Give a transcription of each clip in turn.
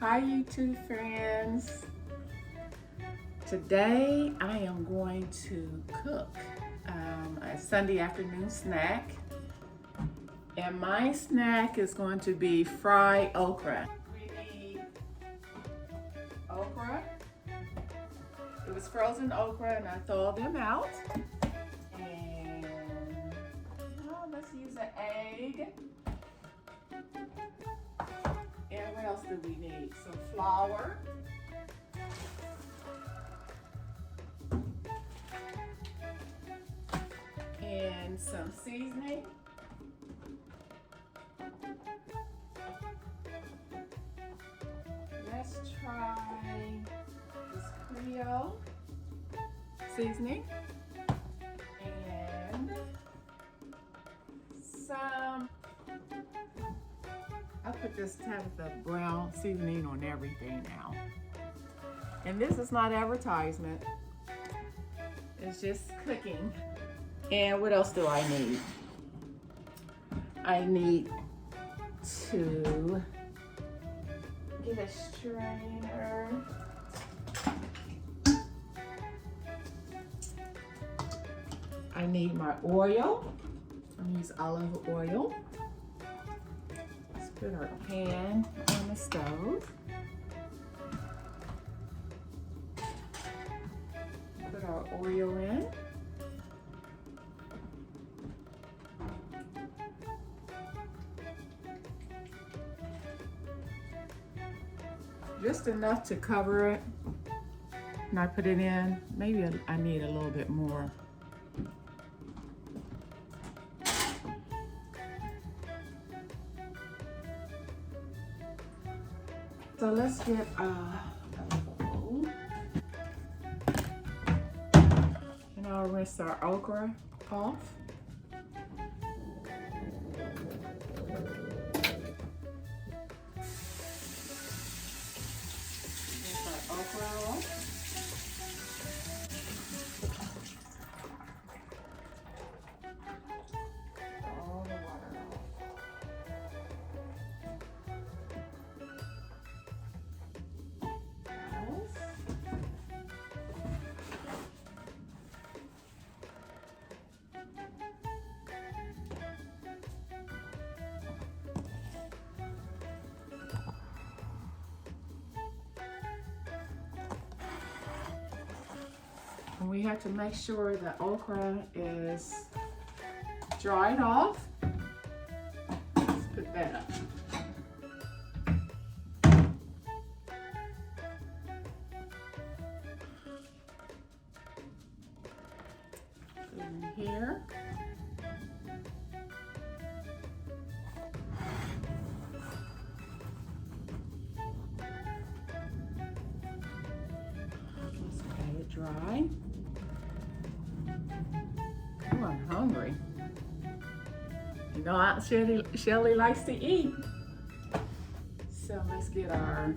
Hi YouTube friends. Today I am going to cook a Sunday afternoon snack, and my snack is going to be fried okra. We need okra. It was frozen okra and I thawed them out. And let's use an egg. And what else do we need? Some flour. And some seasoning. Let's try this Creole seasoning. And some, I put this Tabitha brown seasoning on everything now. And this is not advertisement. It's just cooking. And what else do I need? I need to get a strainer. I need my oil. I'm gonna use olive oil. Let's put our pan on the stove. Put our oil in. Just enough to cover it. And I put it in. Maybe I need a little bit more. So let's get a bowl. And I'll rinse our okra off. And we have to make sure the okra is dried off. Let's put that up. In here. Let's let it dry. Oh, I'm hungry. You know, Shelly likes to eat. So let's get our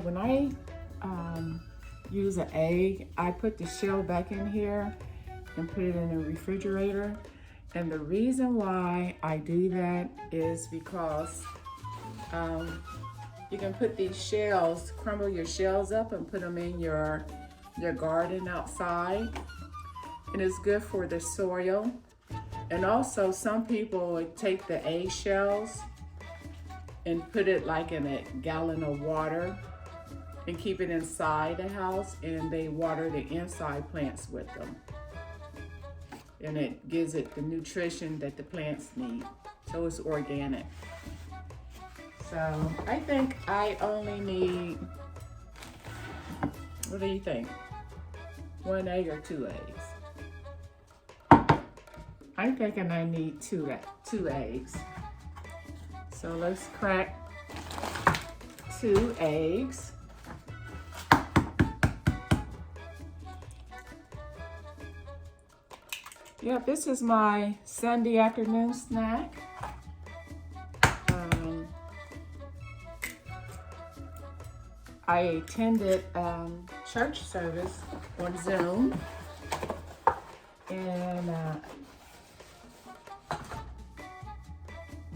when I use an egg, I put the shell back in here and put it in the refrigerator. And the reason why I do that is because you can put these shells, crumble your shells up and put them in your garden outside. And it's good for the soil. And also some people would take the egg shells and put it like in a gallon of water and keep it inside the house, and they water the inside plants with them. And it gives it the nutrition that the plants need. So it's organic. So I think I only need, what do you think? 1 egg or 2 eggs? I'm thinking I need two eggs. So let's crack 2 eggs. Yep, this is my Sunday afternoon snack. I attended church service on Zoom,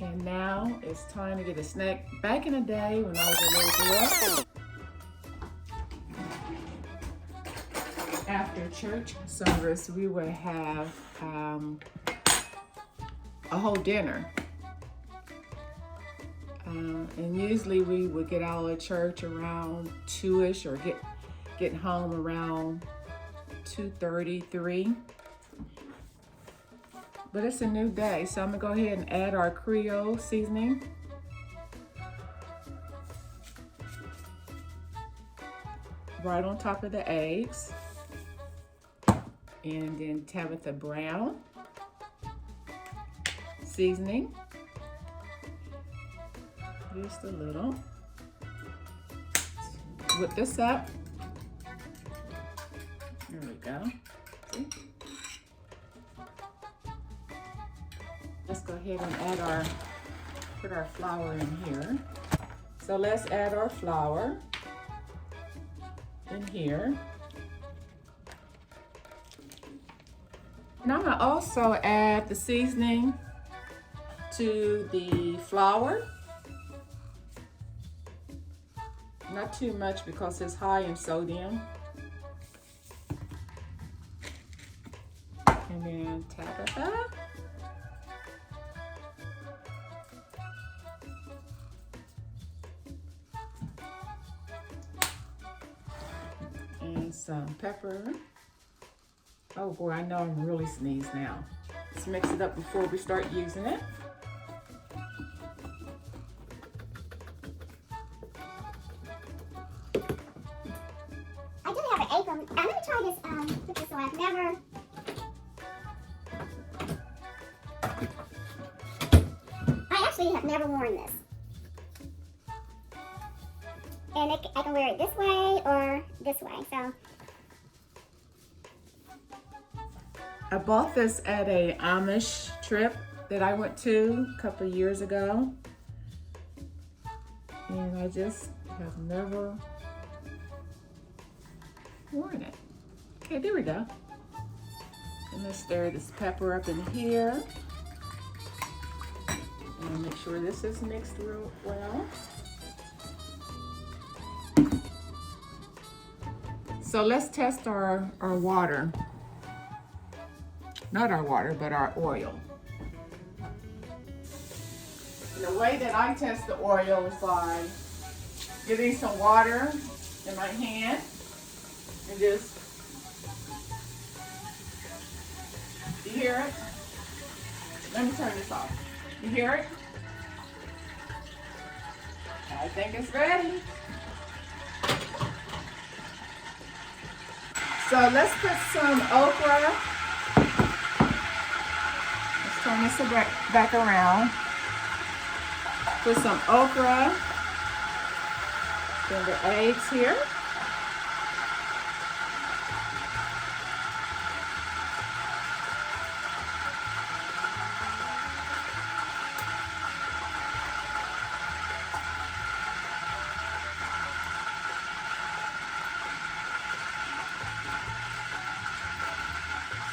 And now it's time to get a snack. Back in the day when I was a little girl, after church service, we would have a whole dinner. And usually we would get out of church around 2-ish or get home around 2:30, 3. But it's a new day, so I'm gonna go ahead and add our Creole seasoning. Right on top of the eggs. And then Tabitha Brown seasoning. Just a little. Whip this up. There we go. See? Let's go ahead and put our flour in here. So let's add our flour in here. And I'm gonna also add the seasoning to the flour. Not too much because it's high in sodium. And then Tabitha. And some pepper. Oh boy, I know I'm really sneezed now. Let's mix it up before we start using it. I do have an apron. I'm gonna try this with this, so I've never. I actually have never worn this. And I can wear it this way or this way, so. I bought this at a Amish trip that I went to a couple of years ago. And I just have never worn it. Okay, there we go. And let's stir this pepper up in here. And make sure this is mixed real well. So let's test our water. Not our water, but our oil. And the way that I test the oil is by getting some water in my hand and just, you hear it? Let me turn this off. You hear it? I think it's ready. So let's put some okra. Let's turn this back around. Put some okra. Then the eggs here.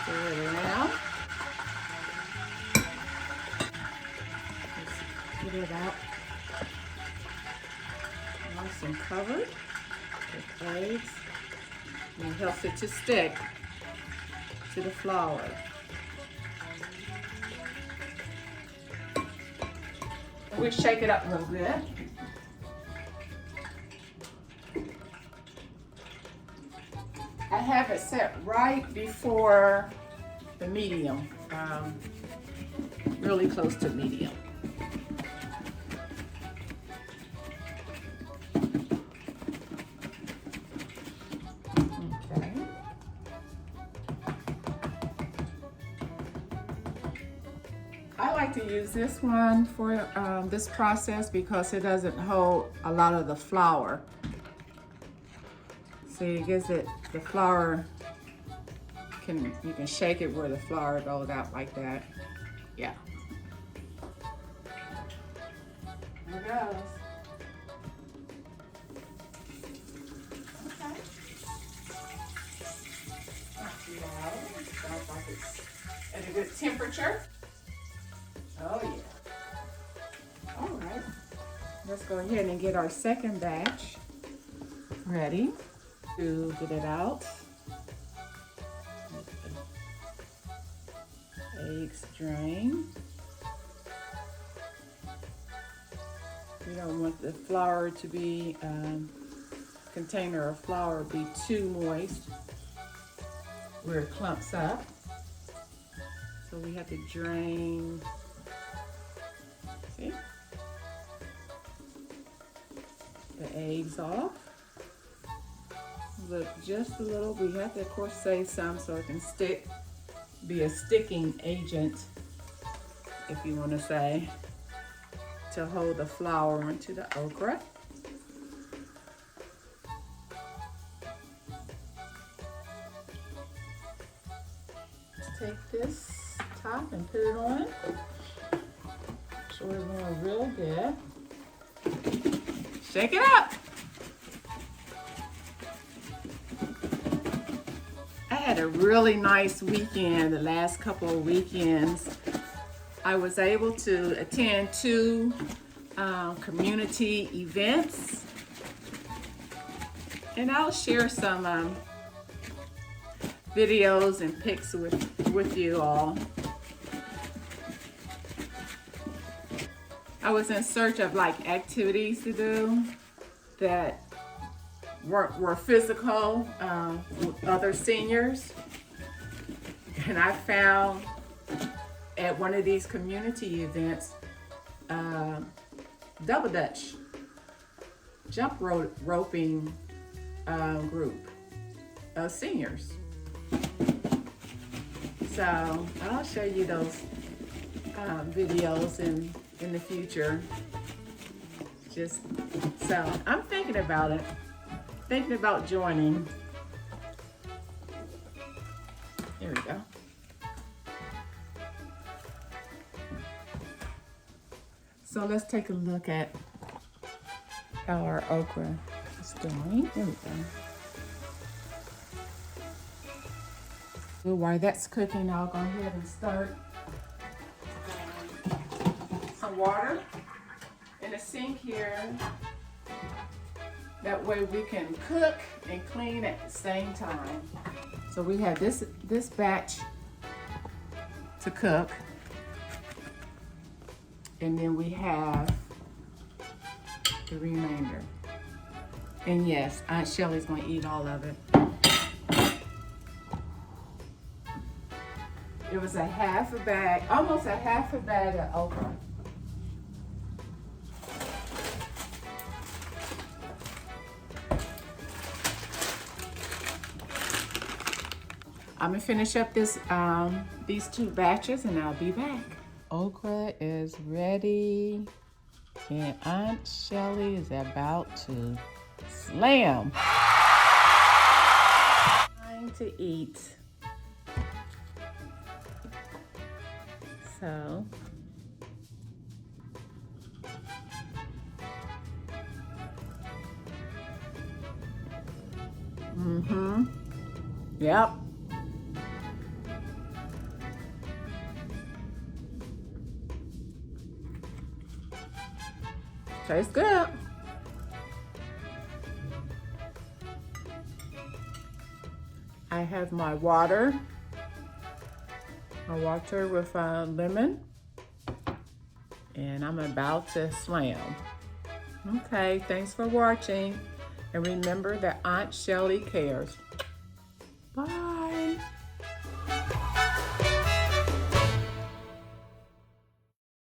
Stir it around. Let's get it out. Nice and covered with eggs. And it helps it to stick to the flour. And we shake it up real good. I have it set right before the medium, really close to medium. Okay. I like to use this one for this process because it doesn't hold a lot of the flour. So it gives it, the flour, you can shake it where the flour goes out like that. Yeah. There it goes. Okay. Not too loud. Sounds like at a good temperature. Oh yeah. All right. Let's go ahead and get our second batch ready to get it out. Eggs drain. We don't want the flour to be, container of flour be too moist where it clumps up. So we have to drain, see, the eggs off. Look, just a little. We have to, of course, save some so it can stick, be a sticking agent, if you want to say, to hold the flour onto the okra. Let's take this top and put it on. So it's going real good. Shake it up. I had a really nice weekend the last couple of weekends. I was able to attend 2 community events, and I'll share some videos and pics with you all. I was in search of like activities to do that were physical with other seniors, and I found at one of these community events double dutch jump roping group of seniors. So I'll show you those videos in the future. Just so I'm thinking about it. Thinking about joining. There we go. So let's take a look at how our okra is doing. There we go. While that's cooking, I'll go ahead and start some water in the sink here. That way we can cook and clean at the same time. So we have this batch to cook. And then we have the remainder. And yes, Aunt Shelly's gonna eat all of it. It was a half a bag, almost a half a bag of okra. I'm gonna finish up this these 2 batches and I'll be back. Okra is ready and Aunt Shelly is about to slam. Time to eat. So yep. Tastes good. I have my water. My water with lemon. And I'm about to slam. Okay, thanks for watching. And remember that Aunt Shelly cares. Bye.